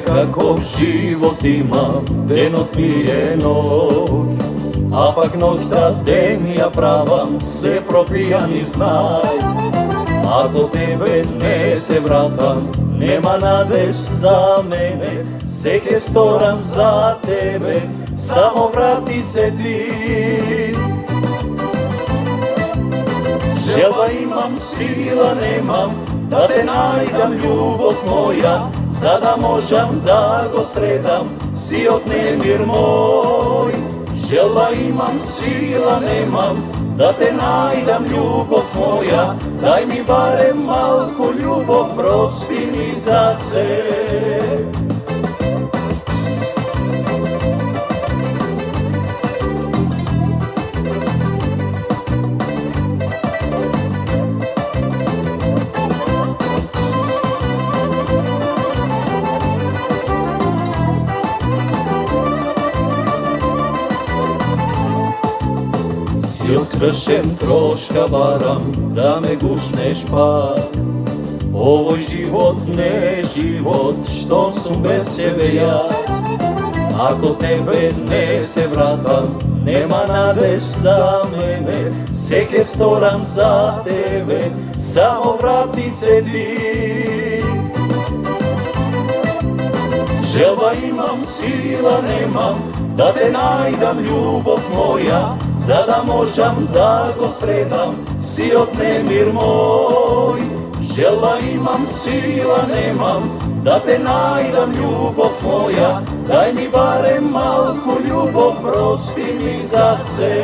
каков живот имам, денот ми е ноќ, а пак ноќта ден ја правам, се пропијан и знај. Ако тебе не те вратам, нема надеж за мене, се ке сторам за тебе, само врати се ти. Желба имам, сила немам, да те најдам љубов моја, за да можам да го сретам сиот немир мој. Желба имам, сила немам, да те најдам љубов моја, дај ми барем малку љубов, прости ми за се. Си откршен трошка барам, да ме гушнеш пак. Овој живот не е живот, што сум без себе јас. Ако тебе не те вратам, нема надеж за мене, се ке сторам за тебе, само врати се ти. Желба имам, сила немам, да те најдам љубов моја, за да можам да го сретам сиот немир мој. Желба имам, сила немам, да те најдам љубов моја, дај ми барем малку љубов, прости ми за се.